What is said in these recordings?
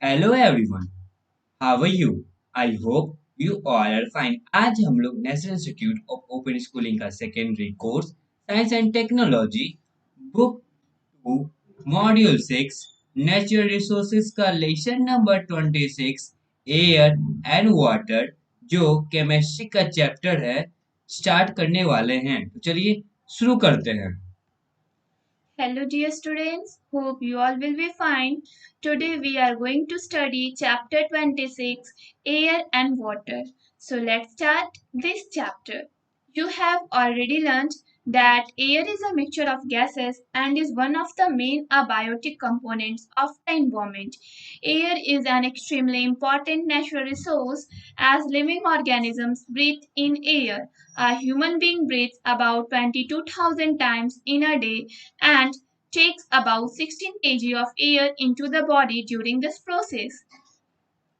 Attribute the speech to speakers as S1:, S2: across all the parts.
S1: Hello everyone, how are you? I hope you all are fine. आज हम लोग national institute of open schooling का secondary course science and technology book 2 module 6 natural resources का lesson number 26 air and water जो chemistry का chapter है start करने वाले हैं। तो चलिए शुरू करते हैं।
S2: Hello, dear students. Hope you all will be fine. Today we are going to study chapter 26 Air and Water. So let's start this chapter. You have already learned that air is a mixture of gases and is one of the main abiotic components of the environment. Air is an extremely important natural resource as living organisms breathe in air. A human being breathes about 22,000 times in a day and takes about 16 kg of air into the body during this process.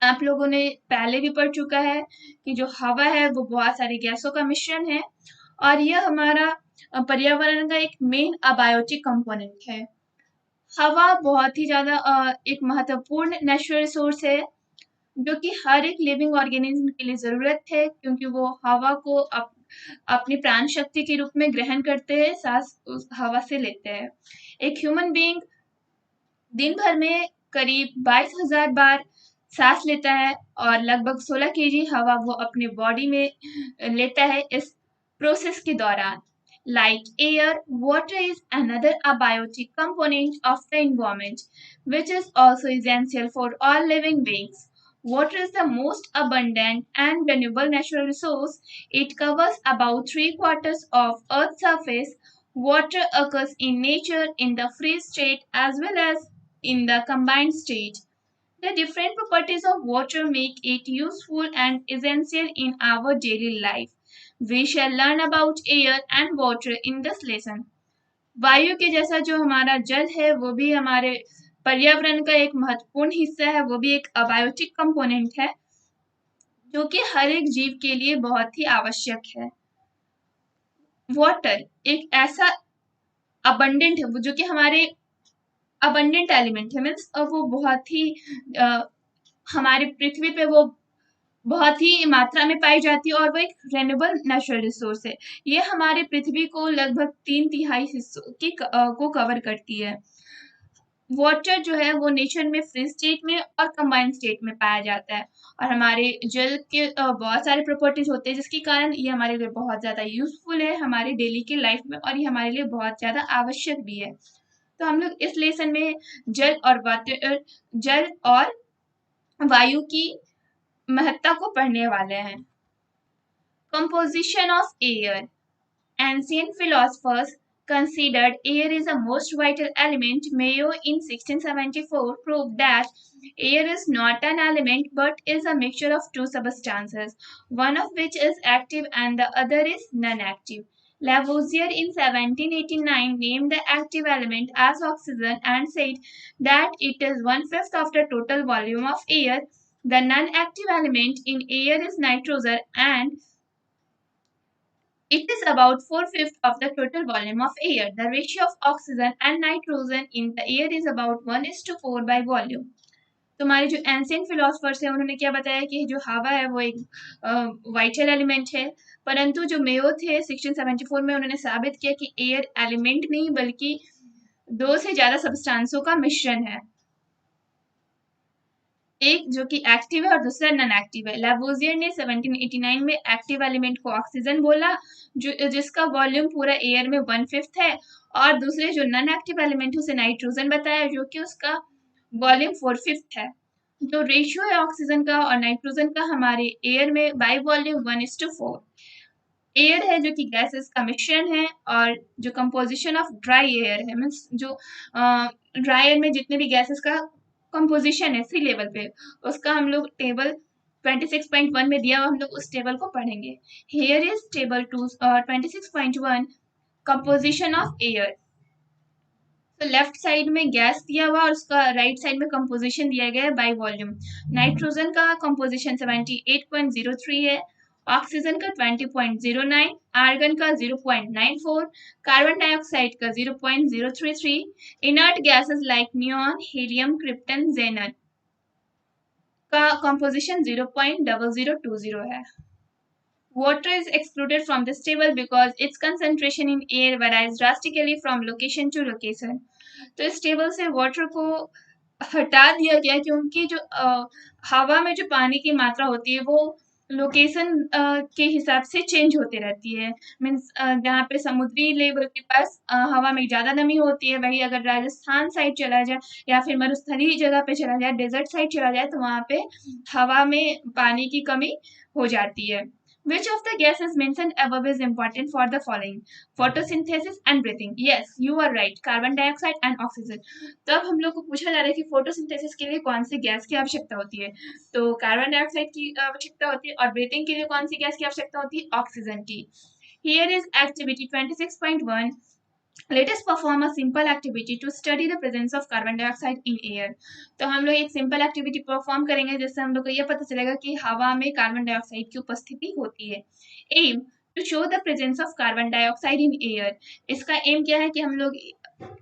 S2: आप लोगों ने पहले भी पढ़ चुका है कि जो हवा है वो बहुत सारी गैसों का मिश्रण है और यह हमारा पर्यावरण का एक मेन अबायोटिक कंपोनेंट है। हवा बहुत ही ज़्यादा एक महत्वपूर्ण नेचुरल रिसोर्स है जो कि हर एक लिविंग ऑर्गेनिज्म के लिए ज़रूरत है क्योंकि वो हवा को अपनी प्राण शक्ति के रूप में ग्रहण करते हैं, सांस उस हवा से लेते हैं। एक ह्यूमन बीइंग दिन भर में करीब 22,000 बार सांस लेता है और लगभग 16 केजी हवा वो अपने बॉडी में लेता है इस प्रोसेस के दौरान। Like air, water is another abiotic component of the environment, which is also essential for all living beings. Water is the most abundant and renewable natural resource. It covers about three quarters of Earth's surface. Water occurs in nature in the freeze state as well as in the combined state. The different properties of water make it useful and essential in our daily life. We shall learn about air and water in this lesson. वायु के जैसा जो हमारा जल है वो भी हमारे पर्यावरण का एक महत्वपूर्ण हिस्सा है, वो भी एक अबायोटिक कंपोनेंट है जो कि हर एक जीव के लिए बहुत ही आवश्यक है। वाटर एक ऐसा अबंडेंट है वो जो कि हमारे अबंडेंट एलिमेंट है, मीन्स वो बहुत ही हमारे पृथ्वी पे वो बहुत ही मात्रा में पाई जाती है और वो एक रेन्यूएबल नेचुरल रिसोर्स है। ये हमारे पृथ्वी को लगभग 3/3 हिस्सों को कवर करती है। वाटर जो है वो नेचर में फ्री स्टेट में और कंबाइंड स्टेट में पाया जाता है और हमारे जल के बहुत सारे प्रॉपर्टीज होते हैं जिसके कारण ये हमारे लिए बहुत ज़्यादा यूजफुल है हमारे डेली के लाइफ में और ये हमारे लिए बहुत ज़्यादा आवश्यक भी है। तो हम लोग इस लेसन में जल और वायु की महत्ता को पढ़ने वाले हैं। Composition of air. Ancient philosophers considered air is the most vital element. Mayo in 1674 proved that air is not an element but is a mixture of two substances, one of which is active and the other is non-active. Lavoisier in 1789 named the active element as oxygen and said that it is 1/5 of the total volume of air. The non-active element in air is nitrogen and it is about 4/5 of the total volume of air. The ratio of oxygen and nitrogen in the air is about 1:4 by volume. तो हमारे जो ancient philosophers हैं उन्होंने क्या बताया कि जो हवा है वो एक वाइटल एलिमेंट है, परंतु जो मेयो थे 1674 में उन्होंने साबित किया कि एयर एलिमेंट नहीं बल्कि दो से ज़्यादा सब्सटेंसों का मिश्रण है, एक जो कि एक्टिव है और दूसरा नॉन एक्टिव है। लैवोजियर ने 1789 में एक्टिव एलिमेंट को ऑक्सीजन बोला जो जिसका वॉल्यूम पूरा एयर में 1/5 है और दूसरे जो नॉन एक्टिव एलिमेंट उसे नाइट्रोजन बताया जो कि उसका वॉल्यूम 4/5 है। जो रेशियो है ऑक्सीजन का और नाइट्रोजन का हमारे एयर में बाई वॉल्यूम 1:4। एयर है जो कि गैसेस का मिश्रण है और जो कंपोजिशन ऑफ ड्राई एयर है मीन्स जो ड्राई एयर में जितने भी गैसेस का कंपोजिशन है सी लेवल पे उसका हम लोग टेबल 26.1 में दिया हुआ हम लोग उस टेबल को पढ़ेंगे। Here is table 26.1 composition of air. तो लेफ्ट साइड में गैस दिया हुआ और उसका राइट साइड में कंपोजिशन दिया गया है बाय वॉल्यूम। नाइट्रोजन का कंपोजिशन 78.03 है, ऑक्सीजन का 20.09, आर्गन का 0.94, कार्बन डाइऑक्साइड का 0.033, inert gases like neon, helium, krypton, xenon. का कॉम्पोजिशन 0.0020 है। Water is excluded from this table because its concentration in air varies drastically from location to location. तो इस table से water को हटा दिया गया क्योंकि जो हवा में जो पानी की मात्रा होती है वो लोकेशन के हिसाब से चेंज होती रहती है। मीन्स जहाँ पे समुद्री लेवल के पास हवा में ज़्यादा नमी होती है, वही अगर राजस्थान साइड चला जाए या फिर मरुस्थलीय जगह पे चला जाए, डेजर्ट साइड चला जाए, तो वहाँ पे हवा में पानी की कमी हो जाती है। Which of the gases mentioned above is important for the following? Photosynthesis and breathing. Yes, you are right. Carbon dioxide and oxygen. तो अब हम लोग को पूछा जा रहा है कि फोटोसिंथेसिस के लिए कौन सी गैस की आवश्यकता होती है। तो कार्बन डाइऑक्साइड की आवश्यकता होती है और ब्रीथिंग के लिए कौन सी गैस की आवश्यकता होती है? ऑक्सीजन की। Here is activity 26.1. Let us perform a simple activity to study the presence of carbon dioxide in air. तो हम लोग एक सिंपल एक्टिविटी परफॉर्म करेंगे जिससे हम लोग को यह पता चलेगा कि हवा में कार्बन डाइऑक्साइड की उपस्थिति होती है। Aim to show the presence of carbon dioxide in air. इसका एम क्या है कि हम लोग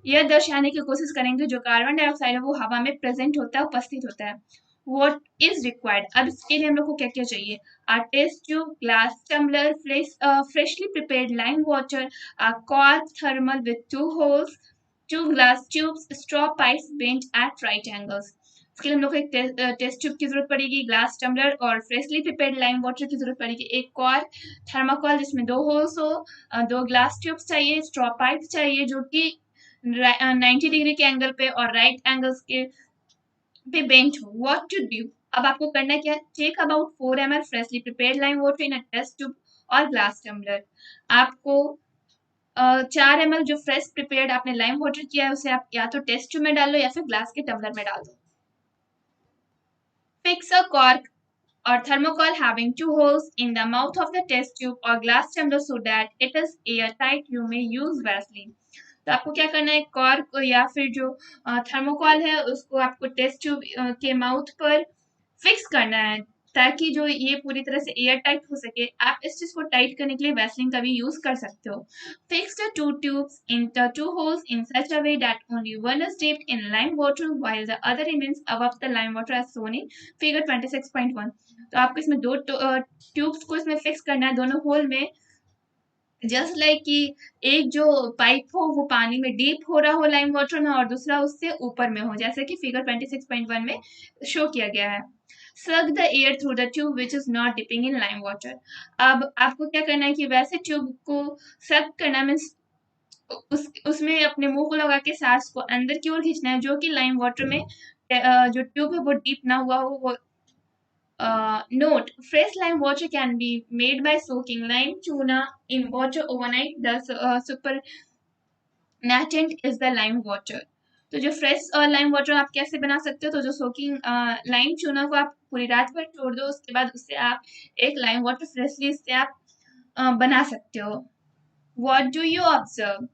S2: यह दर्शाने की कोशिश करेंगे जो कार्बन डाइऑक्साइड है वो हवा में प्रेजेंट होता है, उपस्थित होता है। What is required? अब इसके लिए हम लोग को क्या क्या चाहिए? A test tube, glass tumbler, freshly prepared lime water, a cork thermal with 2 holes, 2 glass tubes, straw pipes bent at right angles. इसके लिए हम लोग को एक टेस्ट ट्यूब की जरूरत पड़ेगी, ग्लास टम्बलर और फ्रेशली प्रिपेयर्ड लाइम वाटर की जरूरत पड़ेगी, एक कॉर्क थर्माकोल जिसमें 2 होल्स हो, 2 ग्लास ट्यूब्स चाहिए, स्ट्रॉ पाइप चाहिए जो कि 90 डिग्री के एंगल पे और राइट एंगल्स के पे बेंट हो। What to do? अब आपको करना क्या है? Take about 4 ml freshly prepared lime water in a test tube और ग्लास टम्बलर। आपको 4 ml जो फ्रेश प्रिपेयर्ड आपने लाइम वाटर किया है उसे आप या तो टेस्ट ट्यूब में डाल लो या फिर ग्लास के टम्बलर में डाल दो। Fix a cork or thermocol having 2 holes in the mouth of the test tube or glass tumbler so that it is airtight. You may use Vaseline. तो आपको क्या करना है? कॉर्क या फिर जो थर्मोकॉल है उसको आपको टेस्ट ट्यूब के माउथ पर फिक्स करना है ताकि जो ये पूरी तरह से एयर टाइट हो सके। आप इस चीज को टाइट करने के लिए वैसलिन का भी यूज कर सकते हो। Fix the 2 tubes in the 2 holes in such a way that only one is dipped in lime water while the other remains above the lime water as shown in figure 26.1. तो आपको इसमें 2 tubes को इसमें fix करना है दोनों whole में, just like कि एक जो पाइप हो वो पानी में डीप हो रहा हो लाइम वाटर में और दूसरा उससे ऊपर में हो, जैसे कि फिगर 26.1 में शो किया गया है। Suck the air through the tube which is not dipping in lime water. अब आपको क्या करना है कि वैसे ट्यूब को सक करना मीन्स उसमें अपने मुंह को लगा के सांस को अंदर की ओर खींचना है जो कि लाइम वाटर में जो ट्यूब है वो डीप ना हुआ हो। वो note: fresh lime water can be made by soaking lime tuna in water overnight. The supernatant is the lime water. तो जो फ्रेश लाइम वाटर आप कैसे बना सकते हो? तो जो सोकिंग लाइम चूना को आप पूरी रात भर छोड़ दो, उसके बाद उससे आप एक लाइम वाटर फ्रेशली इससे आप बना सकते हो। What do you observe?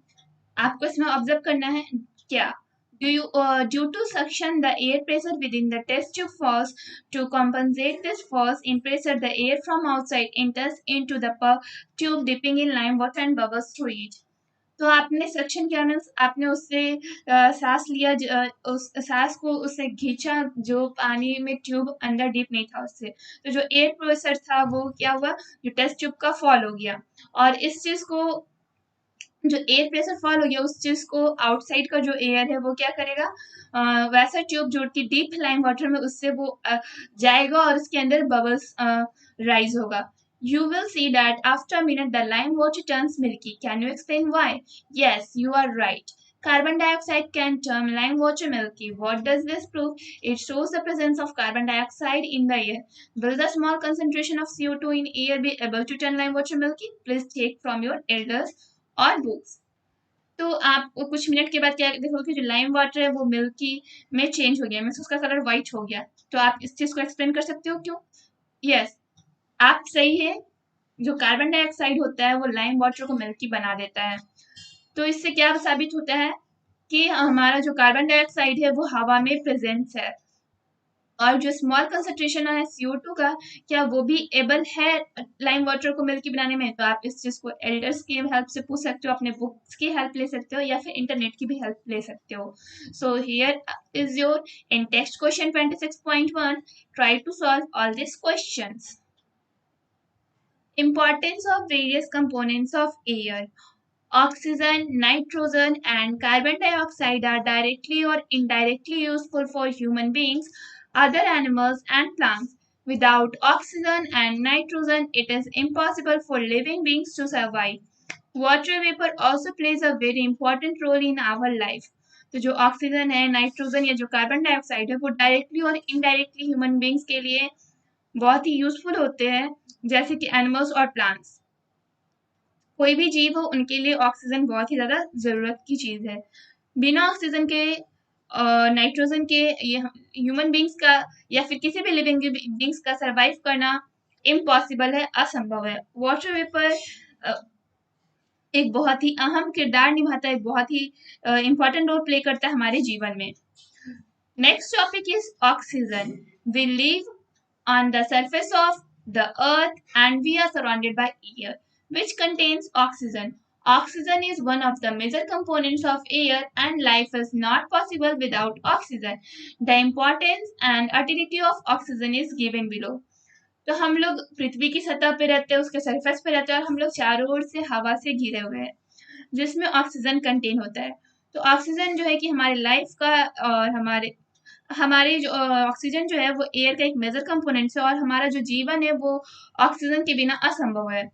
S2: आपको इसमें ऑब्जर्व करना है क्या? Due to suction, the air pressure within the test tube falls. To compensate this falls in pressure, the air from outside enters into the tube, dipping in lime water and bubbles through it. तो आपने suction किया means आपने उससे सांस लिया, उस सांस को उससे खींचा जो पानी में ट्यूब अंदर डीप नहीं था उससे। तो जो एयर प्रेशर था वो क्या हुआ? जो टेस्ट ट्यूब का फॉल हो गया और इस चीज को जो एयर प्रेशर फॉल हो गया उस चीज को आउटसाइड का जो एयर है वो क्या करेगा? वैसा ट्यूब जो कि डीप लाइम वाटर में उससे वो जाएगा और उसके अंदर बबल्स राइज होगा। You will see that after a minute the lime water turns milky. Can you explain why? Yes, you are right. Carbon dioxide can turn lime water milky. What does this prove? It shows the presence of carbon dioxide in the air. Will the small concentration of CO2 in air be able to turn lime water milky? Please take from your elders और books. तो आप कुछ minute के बाद क्या देखोगे? जो lime water है वो मिल्की में चेंज हो गया, मीन्स उसका कलर व्हाइट हो गया। तो आप इस चीज को एक्सप्लेन कर सकते हो क्यों? यस, आप सही है। जो कार्बन डाइऑक्साइड होता है वो लाइम वाटर को मिल्की बना देता है। तो इससे क्या साबित होता है कि हमारा जो कार्बन डाइऑक्साइड है वो हवा में प्रेजेंस है। और जो स्मॉल कंसंट्रेशन है CO2 का, क्या वो भी एबल है लाइम वाटर को मिल्की बनाने में? तो आप इस चीज़ को एल्डर्स की हेल्प से पूछ सकते हो, अपने बुक्स की हेल्प ले सकते हो, या फिर इंटरनेट की भी हेल्प ले सकते हो. So here is your in text question 26.1. Try to solve all this questions. Importance of various components of air. Oxygen, nitrogen, and carbon dioxide are directly or indirectly useful for human beings, other animals, and plants. Without oxygen and nitrogen, it is impossible for living beings to survive. Water vapor also plays a very important role in our life. तो जो oxygen है, nitrogen या जो carbon dioxide है, वो directly और indirectly human beings के लिए बहुत ही यूजफुल होते हैं, जैसे कि एनिमल्स और प्लांट्स. कोई भी जीव हो, उनके लिए ऑक्सीजन बहुत ही ज़्यादा ज़रूरत की चीज़ है. बिना ऑक्सीजन के, नाइट्रोजन के, ये ह्यूमन बींग्स का या फिर किसी भी लिविंग बींग्स का सर्वाइव करना इम्पॉसिबल है, असंभव है. वाटर वेपर एक बहुत ही अहम किरदार निभाता है, बहुत ही इम्पोर्टेंट रोल प्ले करता है हमारे जीवन में. Next topic is oxygen. We live on the surface of the earth and we are surrounded by air which contains oxygen. Oxygen is one of the major components of air and life is not possible without oxygen. The importance and utility of oxygen is given below. तो हम लोग पृथ्वी की सतह पे रहते हैं, उसके surface पे रहते हैं, और हम लोग चारों ओर से हवा से घिरे हुए हैं जिसमें ऑक्सीजन कंटेन होता है. तो ऑक्सीजन जो है कि हमारे लाइफ का और हमारे हमारे जो ऑक्सीजन जो है वो एयर का एक मेजर कंपोनेंट्स है, और हमारा जो जीवन है वो ऑक्सीजन के बिना असंभव है.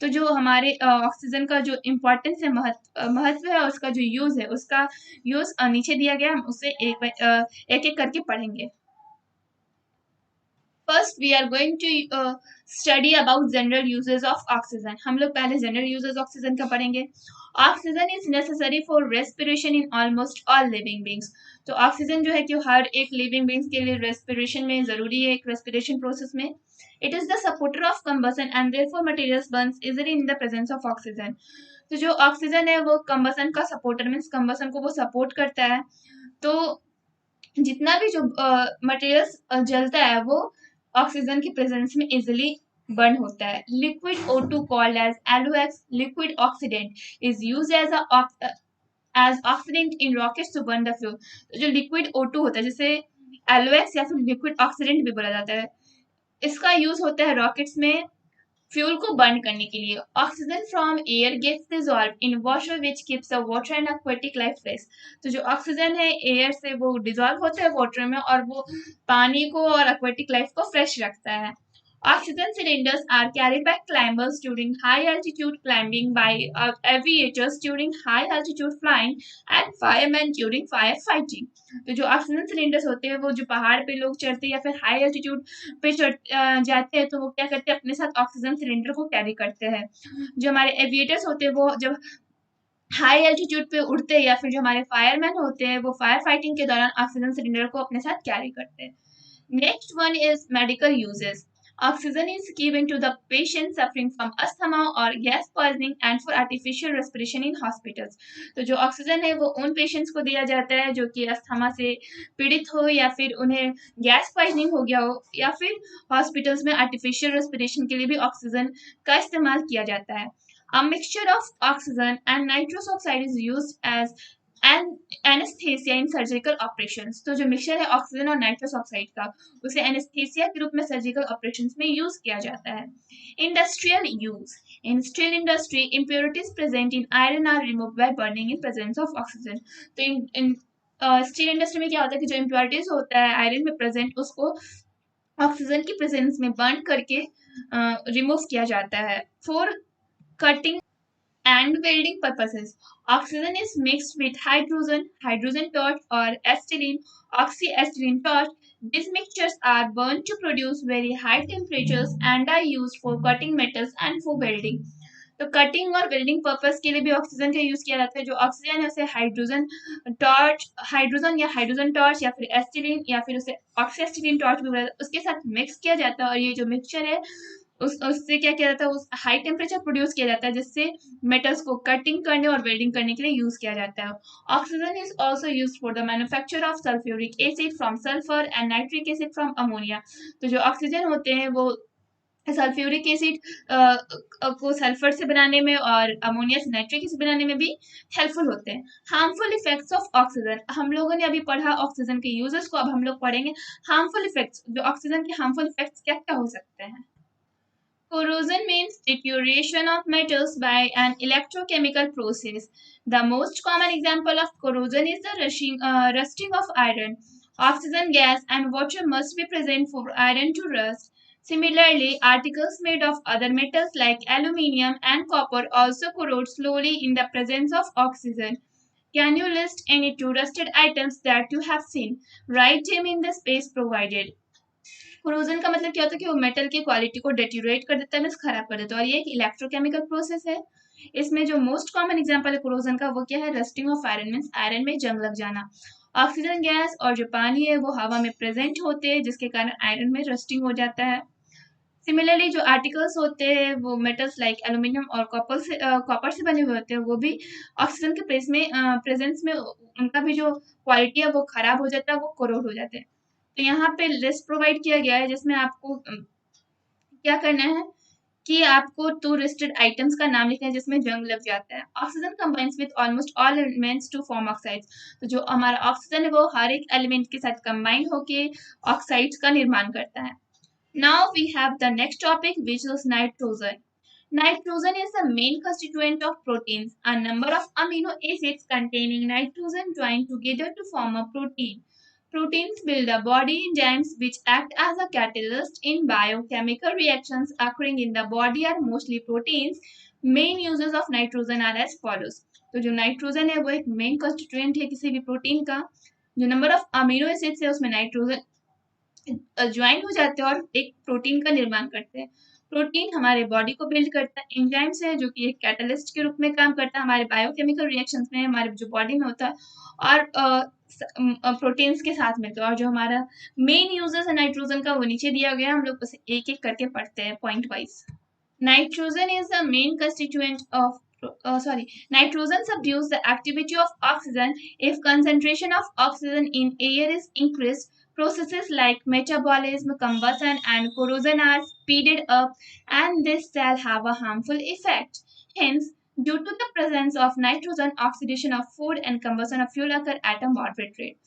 S2: तो जो हमारे ऑक्सीजन का जो इम्पोर्टेंस है, महत्व है, उसका जो यूज है, उसका यूज नीचे दिया गया, हम उससे एक एक करके पढ़ेंगे. First we are going to study about general uses of oxygen. हम लोग पहले जनरल यूजेस ऑक्सीजन का पढ़ेंगे. Oxygen is necessary for respiration in almost all living beings. तो ऑक्सीजन जो है कि हर एक लिविंग बींग्स के लिए रेस्पिरेशन में ज़रूरी है, एक रेस्पिरेशन प्रोसेस में. It is the supporter of combustion and therefore materials Burns easily in the presence of oxygen. तो जो ऑक्सीजन है वो कंबसन का सपोर्टर, मीन्स कंबसन को वो सपोर्ट करता है. तो जितना भी जो मटेरियल्स जलता है वो ऑक्सीजन की प्रेजेंस में इजीली बर्न होता है. Liquid O2 called as LOX, liquid oxidant, is used as oxidant in rockets to burn the fuel. तो जो लिक्विड O2 होता है, जिसे LOX या फिर लिक्विड ऑक्सीडेंट भी बोला जाता है, इसका यूज होता है रॉकेट्स में फ्यूल को बर्न करने के लिए. Oxygen from air gets dissolve in water which keeps the water and aquatic life fresh. तो जो ऑक्सीजन है एयर से वो डिसॉल्व होता है वाटर में, और वो पानी को और एक्वेटिक लाइफ को फ्रेश रखता है. Oxygen cylinders are carried by climbers during high altitude climbing, by aviators during high altitude flying, and firemen during fire fighting. तो जो ऑक्सीजन सिलेंडर्स होते हैं वो जो पहाड़ पे लोग चढ़ते हैं या फिर हाई एल्टीट्यूड पे जाते हैं, तो वो क्या करते हैं, अपने साथ ऑक्सीजन सिलेंडर को कैरी करते हैं. जो हमारे एविएटर्स होते हैं वो जब हाई एल्टीट्यूड पे उड़ते हैं, या फिर जो हमारे फायरमैन होते हैं वो फायर फाइटिंग के दौरान ऑक्सीजन सिलेंडर को अपने साथ कैरी करते हैं. Next one is medical uses. Oxygen is given to the patient suffering from asthma or gas poisoning and for artificial respiration in hospitals. तो जो ऑक्सीजन है वो उन पेशेंट्स को दिया जाता है जो कि अस्थमा से पीड़ित हो, या फिर उन्हें गैस पॉइजनिंग हो गया हो, या फिर हॉस्पिटल्स में आर्टिफिशियल रेस्पिरेशन के लिए भी ऑक्सीजन का इस्तेमाल किया जाता है. A mixture of oxygen and nitrous oxide is used as anaesthesia in surgical operations. तो जो मिक्सचर है ऑक्सीजन और नाइट्रस ऑक्साइड का, उसे एनेस्थेसिया के रूप में सर्जिकल ऑपरेशंस में यूज किया जाता है. Industrial use. In steel industry impurities present in iron are removed by burning in presence of oxygen. तो इन स्टील इंडस्ट्री में क्या होता है कि जो इम्प्योरिटीज होता है आयरन में प्रेजेंट, उसको ऑक्सीजन की प्रेजेंस में बर्न करके रिमूव किया जाता है. For cutting and welding purposes, oxygen is mixed with hydrogen torch, or acetylene, oxyacetylene torch. These mixtures are burned to produce very high temperatures and are used for cutting metals and for welding. तो cutting और welding purpose के लिए भी oxygen का use किया जाता है. जो ऑक्सीजन है उसे हाइड्रोजन या हाइड्रोजन टॉर्च या फिर एसिटिलीन या फिर उसे ऑक्सीएसिटिलीन टॉर्च भी बोला जाता है, उसके साथ मिक्स किया जाता है, और ये जो मिक्सचर है उससे क्या किया जाता है, उस हाई टेम्परेचर प्रोड्यूस किया जाता है जिससे मेटल्स को कटिंग करने और वेल्डिंग करने के लिए यूज किया जाता है। Oxygen is also use for the manufacture of sulphuric acid from sulphur and nitric acid from ammonia. तो जो ऑक्सीजन होते हैं वो सल्फ्यूरिक एसिड को सल्फर से बनाने में और अमोनिया से नाइट्रिक एसिड बनाने में भी हेल्पफुल होते हैं। हार्मफुल इफेक्ट्स ऑफ ऑक्सीजन, हम लोगों ने अभी पढ़ा ऑक्सीजन के यूजेस को, अब हम लोग पढ़ेंगे हार्मफुल इफेक्ट्स। जो ऑक्सीजन के हार्मफुल इफेक्ट्स क्या क्या हो सकते हैं। Corrosion means deterioration of metals by an electrochemical process. The most common example of corrosion is the rusting of iron. Oxygen gas and water must be present for iron to rust. Similarly, articles made of other metals like aluminium and copper also corrode slowly in the presence of oxygen. Can you list any two rusted items that you have seen? Write them in the space provided. Corrosion का मतलब क्या होता है कि वो metal की quality को डेट्यूरेट कर देता है, मीन्स खराब कर देता है, और ये एक इलेक्ट्रोकेमिकल प्रोसेस है। इसमें जो मोस्ट कॉमन एग्जांपल है कोरोजन का वो क्या है, rusting of iron, means iron में जंग लग जाना। ऑक्सीजन गैस और जो पानी है वो हवा में प्रेजेंट होते हैं जिसके कारण आयरन में रस्टिंग हो जाता है। सिमिलरली जो आर्टिकल्स होते हैं वो मेटल्स लाइक एल्यूमिनियम और कॉपर से बने हुए होते हैं, वो भी ऑक्सीजन के प्रेजेंस में उनका भी जो क्वालिटी है वो खराब हो जाता है, वो कोरोड हो जाते हैं। तो यहाँ पे लिस्ट प्रोवाइड किया गया है जिसमें आपको क्या करना है कि आपको टू लिस्टेड आइटम्स का नाम लिखना है जिसमें जंग लग जाता है। Oxygen combines with almost all elements to form oxides. तो जो हमारा ऑक्सीजन है वो हर एक एलिमेंट के साथ कंबाइन होके ऑक्साइड्स का निर्माण करता है। Now we have the next topic, which is nitrogen. Nitrogen is the main constituent of proteins. A number of amino acids containing nitrogen join together to form a protein. Proteins build the body enzymes which act as a catalyst in biochemical reactions occurring in the body are mostly proteins. Main uses of nitrogen are as follows. तो जो nitrogen है वो एक main constituent है किसी भी protein का। जो नंबर ऑफ अमीनो एसिड्स है उसमें नाइट्रोजन ज्वाइन हो जाते हैं और एक प्रोटीन का निर्माण करते हैं। प्रोटीन हमारे बॉडी को बिल्ड करता है, एंजाइम्स है जो कि एक कैटलिस्ट के रूप में काम करता है हमारे बायोकेमिकल रिएक्शंस में, हमारे जो बॉडी में होता है, और प्रोटीन्स के साथ मिलकर। और जो हमारा मेन यूजेस है नाइट्रोजन का वो नीचे दिया गया है, हम लोग उसे एक एक करके पढ़ते हैं point wise. Nitrogen is the main constituent of nitrogen subdues the activity of oxygen. If concentration of oxygen in air is increased, processes like metabolism, combustion, and corrosion are speeded up, and this shall have a harmful effect. Hence, due to the presence of nitrogen, oxidation of food and combustion of fuel occur at a moderate rate.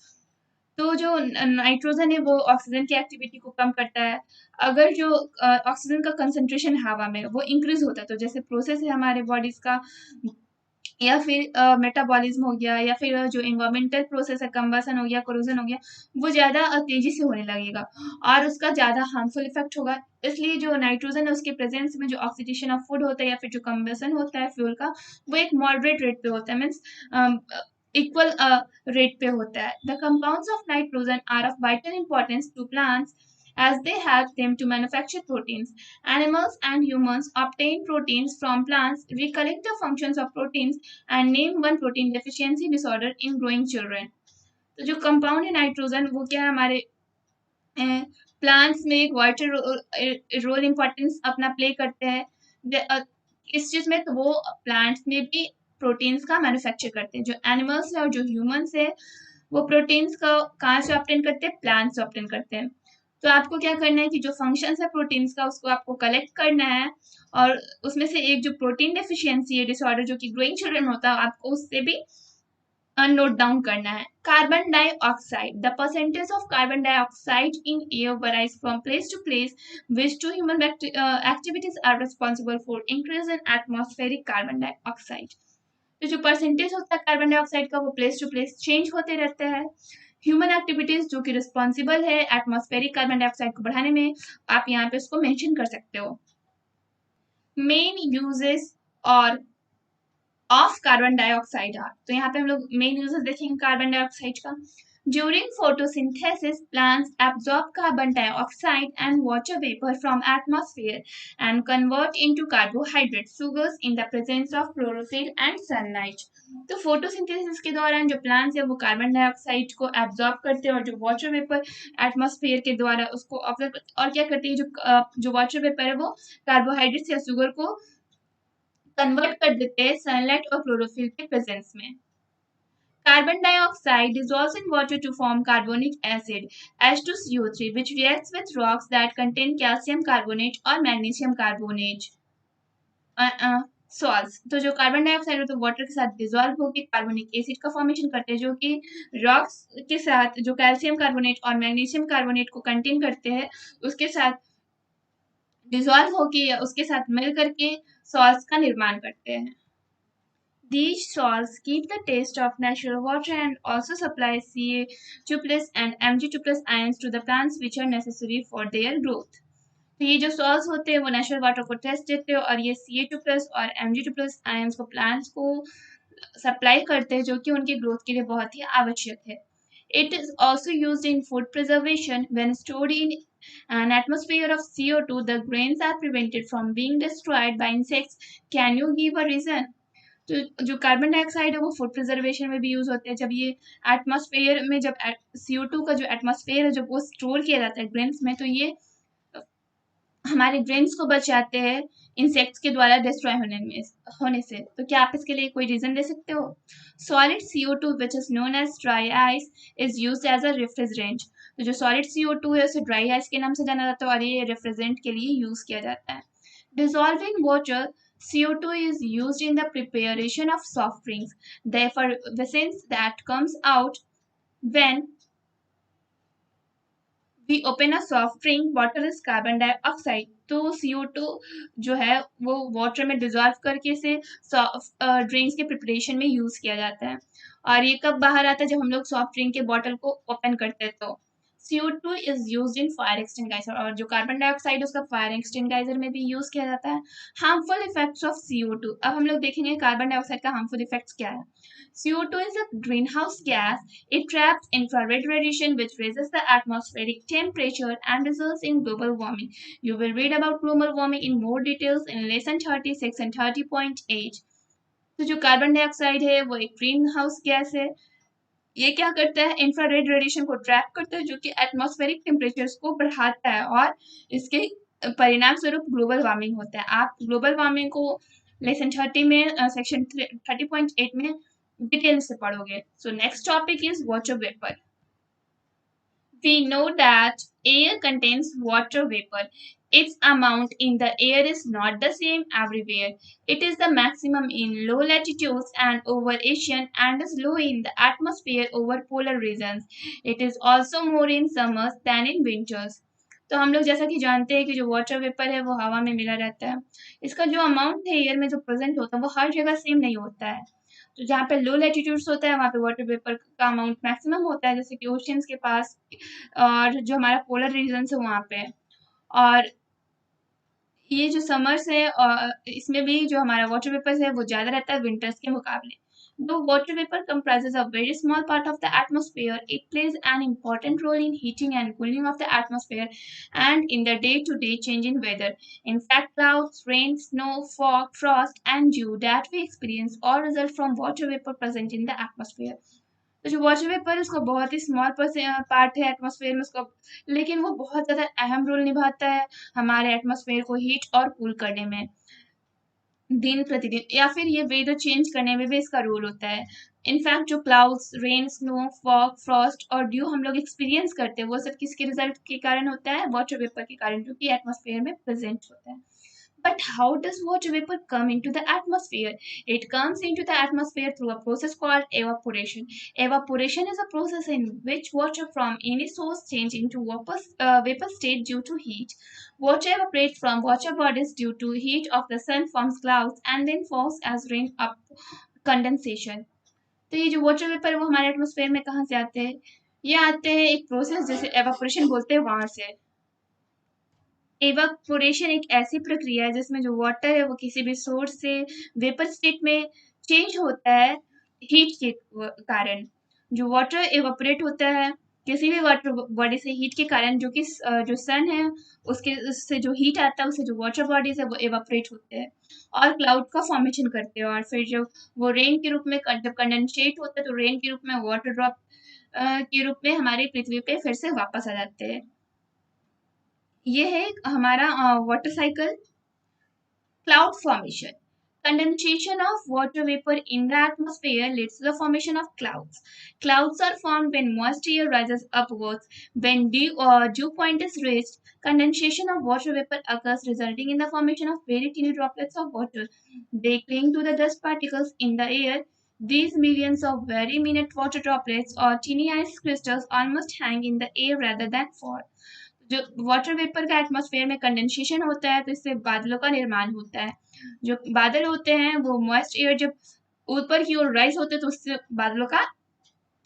S2: तो जो nitrogen है वो oxygen की activity को कम करता है। अगर जो ऑक्सीजन का कंसंट्रेशन हवा में वो इंक्रीज होता है, तो जैसे प्रोसेस है हमारे बॉडीज का, या फिर मेटाबॉलिज्म हो गया, या फिर जो इन्वायरमेंटल प्रोसेस है, कंबसन हो गया, कोरोजन हो गया, वो ज़्यादा तेजी से होने लगेगा और उसका ज़्यादा हार्मफुल इफेक्ट होगा। इसलिए जो नाइट्रोजन है उसके प्रेजेंस में जो ऑक्सीडेशन ऑफ फूड होता है या फिर जो कंबसन होता है फ्यूल का, वो एक मॉडरेट रेट पे होता है, मीन्स इक्वल रेट पे होता है। The compounds of nitrogen are of vital importance to plants as they help them to manufacture proteins. Animals and humans obtain proteins from plants, recollect the functions of proteins, and name one protein deficiency disorder in growing children. तो जो compound है nitrogen वो क्या है, हमारे plants में एक vital role importance अपना प्ले करते हैं। इस चीज में तो वो प्लांट्स में भी प्रोटीन्स का मैन्युफैक्चर करते हैं। जो एनिमल्स है और जो ह्यूमंस है वो प्रोटीन्स का कहाँ से ऑब्टेन करते हैं, प्लांट से ऑब्टेन करते हैं। तो आपको क्या करना है कि जो फंक्शंस है प्रोटीन्स का उसको आपको कलेक्ट करना है, और उसमें से एक जो प्रोटीन डेफिशिएंसी है डिसऑर्डर जो कि ग्रोइंग चिल्ड्रन होता है, आपको उससे भी नोट डाउन करना है। Carbon dioxide, the percentage of carbon dioxide in air varies from place to place, which two human activities are responsible for increase in atmospheric carbon dioxide. तो जो परसेंटेज होता है कार्बन डाइऑक्साइड का वो place to place change होते रहते हैं। Human activities जो कि रिस्पॉन्सिबल है एटमॉस्फेरिक कार्बन डाइऑक्साइड को बढ़ाने में, आप यहाँ पे उसको मेंशन कर सकते हो। मेन यूजेस और ऑफ कार्बन डाइऑक्साइड आर, तो यहाँ पे हम लोग मेन यूजेस देखेंगे कार्बन डाइऑक्साइड का। During photosynthesis, plants absorb carbon dioxide and water vapor from atmosphere and convert into carbohydrate sugars in the presence of chlorophyll and sunlight. तो photosynthesis के दौरान जो प्लांट्स है वो कार्बन डाइऑक्साइड को absorb करते हैं और जो वाटर वेपर एटमॉस्फेयर के द्वारा उसको ऑब्जर्व करते हैं और क्या करते हैं जो वाटर वेपर है वो कार्बोहाइड्रेट्स या शुगर को कन्वर्ट कर देते हैं सनलाइट और क्लोरोफिल के प्रेजेंस में. Carbon dioxide dissolves in water to form carbonic acid H2CO3, which reacts with rocks that contain calcium carbonate or magnesium carbonate. Salts तो जो कार्बन डाइऑक्साइड है तो वाटर के साथ डिजोल्व होकर कार्बोनिक एसिड का फॉर्मेशन करते हैं जो कि रॉक्स के साथ जो कैल्शियम कार्बोनेट और मैग्नीशियम कार्बोनेट को कंटेन करते हैं उसके साथ डिजोल्व होकर या उसके साथ मिल करके सॉल्ट्स का निर्माण करते हैं. These salts keep the taste of natural water and also supply Ca2+ and Mg2+ ions to the plants which are necessary for their growth. तो ये जो सॉल्ट्स होते हैं वो नेचुरल वाटर को टेस्ट देते हैं और ये Ca2+ और Mg2+ आयंस को प्लांट्स को सप्लाई करते हैं जो कि उनके ग्रोथ के लिए बहुत ही आवश्यक है. It is also used in food preservation. When stored in an atmosphere of CO2, the grains are prevented from being destroyed by insects. Can you give a reason? तो जो कार्बन डाइऑक्साइड है वो food preservation में भी use होते हैं. जब ये एटमॉस्फेयर में जब CO2 का जो एटमॉस्फेयर है जब वो स्टोर किया जाता है ग्रेन्स में तो ये हमारे ग्रेन्स को बचाते हैं इंसेक्ट्स के द्वारा डिस्ट्रॉय होने से. तो क्या आप इसके लिए कोई रीजन दे सकते हो? Solid CO2 which is known as dry ice is used as a refrigerant. तो जो सॉलिड CO2 है उसे ड्राई आइस के नाम से जाना जाता है और ये रेफ्रिजरेंट के लिए यूज किया जाता है. Dissolved in water, CO2 is used in the preparation of soft drinks. The effervescence that comes out when we open a soft drink bottle is carbon dioxide. तो CO2 जो है वो वाटर में डिजॉल्व करके से ड्रिंक्स के preparation में use किया जाता है. और ये कब बाहर आता है जब हम लोग सॉफ्ट ड्रिंक के बॉटल को ओपन करते हैं तो. CO2 is used in fire extinguisher और जो कार्बन डाइऑक्साइड उसका फायर एक्सटिंगाइजर में भी यूज किया जाता है. Harmful effects of CO2. अब हम लोग देखेंगे कार्बन डाइऑक्साइड का हार्मफुल इफेक्ट्स क्या है. CO2 is a greenhouse gas. It traps infrared radiation which raises the atmospheric temperature and results in global warming. You will read about global warming in more details in lesson 36 and 30.8. तो जो carbon dioxide है वो एक green house gas है. ये क्या करता है इंफ्रारेड रेडिएशन को ट्रैप करता है जो कि एटमॉस्फेरिक टेम्परेचर्स को बढ़ाता है और इसके परिणाम स्वरूप ग्लोबल वार्मिंग होता है. आप ग्लोबल वार्मिंग को लेसन 30 में सेक्शन 30.8 में डिटेल से पढ़ोगे. So next topic is water vapour. We know that air contains water vapor. Its amount in the air is not the same everywhere. It is the maximum in low latitudes and over ocean and is low in the atmosphere over polar regions. It is also more in summers than in winters. तो हम लोग जैसा कि जानते हैं कि जो water vapour है वो हवा में मिला रहता है. इसका जो अमाउंट है एयर में जो प्रेजेंट होता है वो हर जगह सेम नहीं होता है. तो जहाँ पे लो लैटिट्यूड्स होता है वहाँ पे वाटर वेपर का अमाउंट मैक्सिमम होता है जैसे कि ओशियंस के पास और जो हमारा पोलर रीजन है वहाँ पे. और ये जो समर्स है और इसमें भी जो हमारा वाटर वेपर है वो ज़्यादा रहता है विंटर्स के मुकाबले. Though water vapor comprises a very small part of the atmosphere, it plays an important role in heating and cooling of the atmosphere and in the day-to-day change in weather. In fact, clouds, rain, snow, fog, frost, and dew that we experience all result from water vapor present in the atmosphere. तो जो water vapour है उसका बहुत ही small part है atmosphere में उसका लेकिन वो बहुत ज़्यादा अहम रोल निभाता है हमारे एटमॉस्फेयर को हीट और कूल करने में दिन प्रतिदिन या फिर ये वेदर चेंज करने में भी इसका रोल होता है. इनफैक्ट जो clouds, rain, snow, fog, Frost और ड्यू हम लोग एक्सपीरियंस करते हैं वो सब किसके रिजल्ट के कारण होता है? वाटर वेपर के कारण जो कि एटमॉस्फेयर में प्रेजेंट होता है. But how does water vapor come into the atmosphere? It comes into the atmosphere through a process called evaporation. Evaporation is a process in which water from any source change into vapor state due to heat. Water evaporates from water bodies due to heat of the sun, forms clouds and then falls as rain up condensation. तो ये जो water vapour है वो हमारे atmosphere में कहाँ से आते हैं? ये आते हैं एक प्रोसेस जैसे एवापोरेशन बोलते हैं वहां से. एवापोरेशन एक ऐसी प्रक्रिया है जिसमें जो वाटर है वो किसी भी सोर्स से वेपर स्टेट में चेंज होता है हीट के कारण. जो वाटर एवापोरेट होता है किसी भी वाटर बॉडी से हीट के कारण, जो कि जो सन है उसके उससे जो हीट आता है उससे जो वाटर बॉडीज है वो एवापोरेट होते हैं और क्लाउड का फॉर्मेशन करते हैं, और फिर जो वो रेन के रूप में जब कंडेंसेट होता है तो रेन के रूप में वाटर ड्रॉप के रूप में हमारी पृथ्वी पे फिर से वापस आ जाते हैं। ये है हमारा water cycle. Cloud formation. Condensation of water vapor in the atmosphere leads to the formation of clouds. Clouds are formed when moist air rises upwards. When dew point is reached, condensation of water vapor occurs, resulting in the formation of very tiny droplets of water. They cling to the dust particles in the air. These millions of very minute water droplets or teeny ice crystals almost hang in the air rather than fall. जो water vapour का atmosphere में condensation होता है तो इससे बादलों का निर्माण होता है। जो बादल होते हैं वो मॉइस्ट एयर जब ऊपर की ओर राइज होते हैं तो उससे बादलों का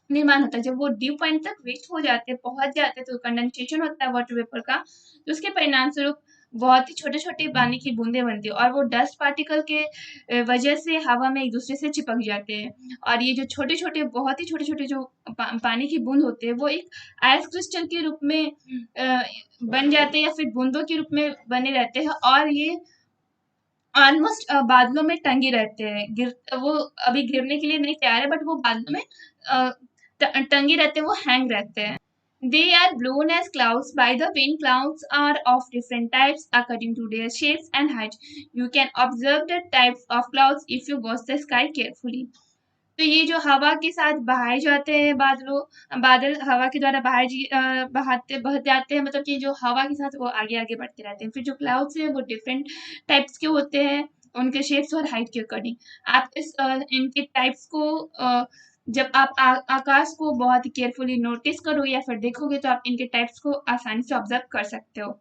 S2: निर्माण होता है। जब वो ड्यू पॉइंट तक रीच हो जाते हैं, पहुंच जाते हैं, तो कंडेंसेशन होता है वाटर वेपर का, तो उसके परिणाम स्वरूप बहुत ही छोटे छोटे पानी की बूंदें बनती है और वो डस्ट पार्टिकल के वजह से हवा में एक दूसरे से चिपक जाते हैं। और ये जो छोटे छोटे बहुत ही छोटे छोटे जो पानी की बूंद होते हैं वो एक आइस क्रिस्टल के रूप में बन जाते हैं या फिर बूंदों के रूप में बने रहते हैं, और ये ऑलमोस्ट बादलों में टंगे रहते हैं। वो अभी गिरने के लिए नहीं तैयार है, बट वो बादलों में टंगे रहते हैं, वो हैंग रहते हैं। They are blown as clouds by the wind. Clouds are of different types according to their shapes and height. You can observe the types of clouds if you watch the sky carefully. तो ये जो हवा के साथ बहाए जाते हैं बादल हवा के द्वारा बह जाते हैं, मतलब कि जो हवा के साथ वो आगे आगे बढ़ते रहते हैं। फिर जो क्लाउड्स हैं वो डिफरेंट टाइप्स के होते हैं उनके शेप्स और हाइट के अकॉर्डिंग। आप इनके टाइप्स को जब आप आकाश को बहुत ही केयरफुली नोटिस करो या फिर देखोगे तो आप इनके टाइप्स को आसानी से ऑब्जर्व कर सकते हो।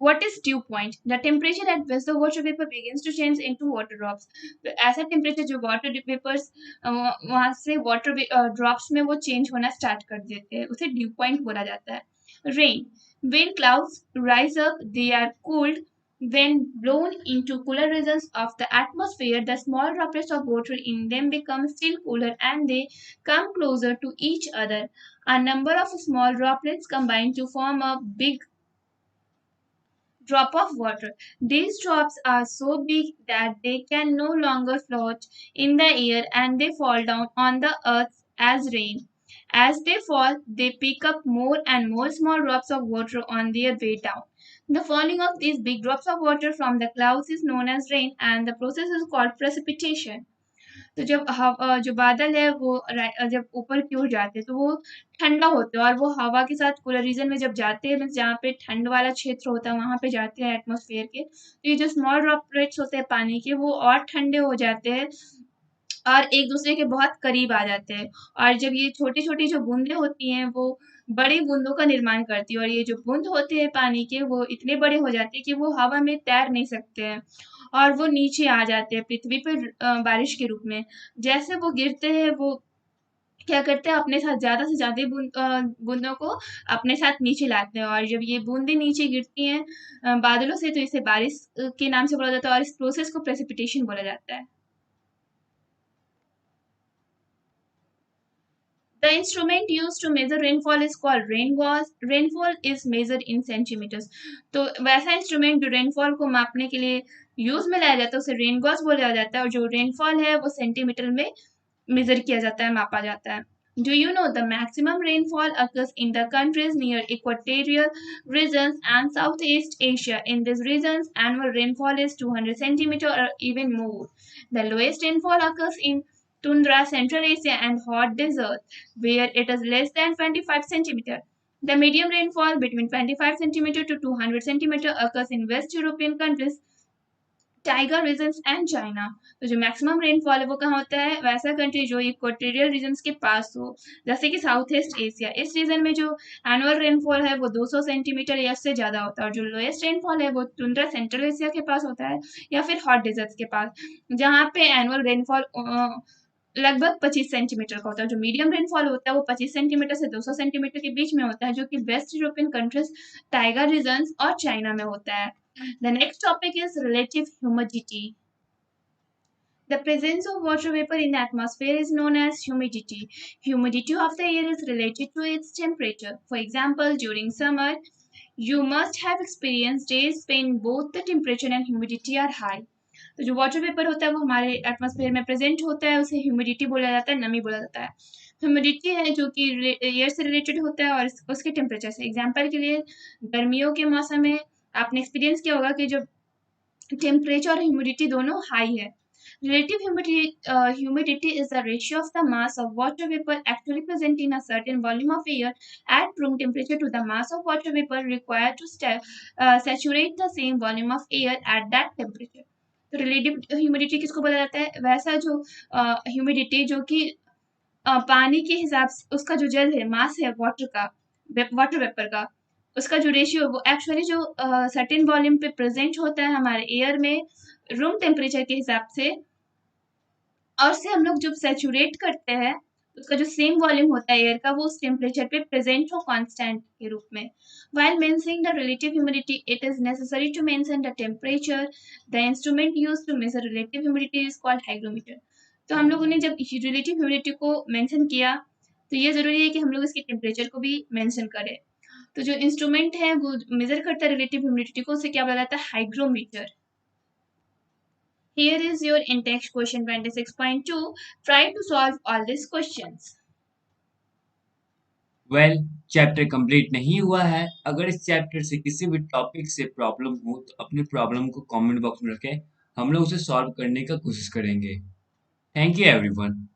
S2: What is dew point? The temperature at which the water vapor begins to change into water drops. तो ऐसा टेम्परेचर जो वाटर वेपर्स वहां से वाटर ड्रॉप्स में वो चेंज होना स्टार्ट कर देते हैं, उसे ड्यू पॉइंट बोला जाता है। Rain. When clouds rise up, they are cooled. When blown into cooler regions of the atmosphere, the small droplets of water in them become still cooler and they come closer to each other. A number of small droplets combine to form a big drop of water. These drops are so big that they can no longer float in the air and they fall down on the earth as rain. As they fall, they pick up more and more small drops of water on their way down. The falling of these big drops of water from the clouds is known as rain, and the process is called precipitation. तो जब जो बादल है वो जब ऊपर की ओर जाते हैं तो वो ठंडा होता है और वो हवा के साथ कूलर रीजन में जब जाते हैं, मीन्स जहाँ पे ठंड वाला क्षेत्र होता है वहां पे जाते हैं एटमॉस्फेयर के, तो ये जो स्मॉल ड्रॉपलेट्स होते हैं पानी के वो और ठंडे हो जाते हैं और एक दूसरे के बहुत करीब आ जाते हैं। और जब ये छोटी छोटी जो बूंदें होती हैं वो बड़ी बूंदों का निर्माण करती है, और ये जो बूंद होते हैं पानी के वो इतने बड़े हो जाते हैं कि वो हवा में तैर नहीं सकते हैं और वो नीचे आ जाते हैं पृथ्वी पर बारिश के रूप में। जैसे वो गिरते हैं वो क्या करते हैं अपने साथ ज्यादा से ज्यादा बूंदों को अपने साथ नीचे लाते हैं, और जब ये बूंदें नीचे गिरती हैं बादलों से तो इसे बारिश के नाम से बोला जाता है और इस प्रोसेस को प्रेसिपिटेशन बोला जाता है। The instrument used to measure rainfall is called rain gauge. Rainfall is measured in centimeters. तो वैसा इंस्ट्रूमेंट जो रेनफॉल को मापने के लिए यूज में लाया जाता है उसे रेन गॉज बोला जाता है, और जो रेनफॉल है वो सेंटीमीटर में मेजर किया जाता है, मापा जाता है। Do you know the maximum rainfall occurs in the countries near equatorial regions and Southeast Asia? In these regions, annual rainfall is 200 centimeter or even more. The lowest rainfall occurs in tundra, Central Asia, and hot desert, where it is less than 25 centimeter. The medium rainfall between 25 centimeter to 200 centimeter occurs in West European countries, tiger regions and China. तो जो maximum rainfall है वो कहाँ होता है, वैसा country जो equatorial regions के पास हो, जैसे कि साउथ ईस्ट एशिया। इस रीजन में जो एनुअल रेनफॉल है वो 200 सेंटीमीटर या उससे ज़्यादा होता है, और जो लोएस्ट रेनफॉल है वो टुंड्रा सेंट्रल एशिया के पास होता है या फिर हॉट डेजर्ट्स के पास, जहाँ पे एनुअल रेनफॉल लगभग 25 सेंटीमीटर का होता है। जो मीडियम रेनफॉल होता है वो 25 सेंटीमीटर से 200 सेंटीमीटर के बीच में होता है, जो कि west European countries, tiger regions और चाइना में होता है। The next topic is relative humidity. The presence of water vapor in the atmosphere is known as humidity. Humidity of the air is related to its temperature. For example, during summer, you must have experienced days when both the temperature and humidity are high. तो जो water vapour होता है वो हमारे atmosphere में present होता है, उसे ह्यूमिडिटी बोला जाता है, नमी बोला जाता है। ह्यूमिडिटी है जो कि एयर से रिलेटेड होता है और उसके टेम्परेचर से। एग्जांपल के लिए गर्मियों के मौसम में आपने एक्सपीरियंस किया होगा कि जो टेम्परेचर और ह्यूमिडिटी दोनों हाई है। Relative humidity is the ratio of the mass of water vapor actually present in a certain volume of air at room temperature to the mass of water vapor required to saturate the same volume of air at that temperature. तो relative humidity किसको बोला जाता है? वैसा जो humidity जो कि पानी के हिसाब से उसका जो जल है, मास है वाटर का, वाटर वेपर का, उसका जो रेशियो वो एक्चुअली जो सर्टेन वॉल्यूम पे प्रेजेंट होता है हमारे एयर में रूम टेम्परेचर के हिसाब से, और से हम लोग जब सैचुरेट करते हैं उसका जो सेम वॉल्यूम होता है एयर का वो उस टेम्परेचर पे प्रेजेंट हो कांस्टेंट के रूप में। While mentioning the relative humidity, it is necessary to mention the temperature. The instrument used to measure relative humidity is called hygrometer. तो हम लोगों ने जब रिलेटिव ह्यूमिडिटी को मेंशन किया तो ये ज़रूरी है कि हम लोग इसके टेम्परेचर को भी मेंशन करें। तो जो इंस्ट्रूमेंट है वो मेजर करता है रिलेटिव ह्यूमिडिटी को, उसे क्या बोला जाता है? Hygrometer. Here is your in-text question 26.2. Try to solve all these questions.
S1: Well chapter complete नहीं हुआ है। अगर इस चैप्टर से किसी भी टॉपिक से प्रॉब्लम हो तो अपनी प्रॉब्लम को कमेंट बॉक्स में रखें, हम लोग उसे सॉल्व करने का कोशिश करेंगे। Thank you everyone.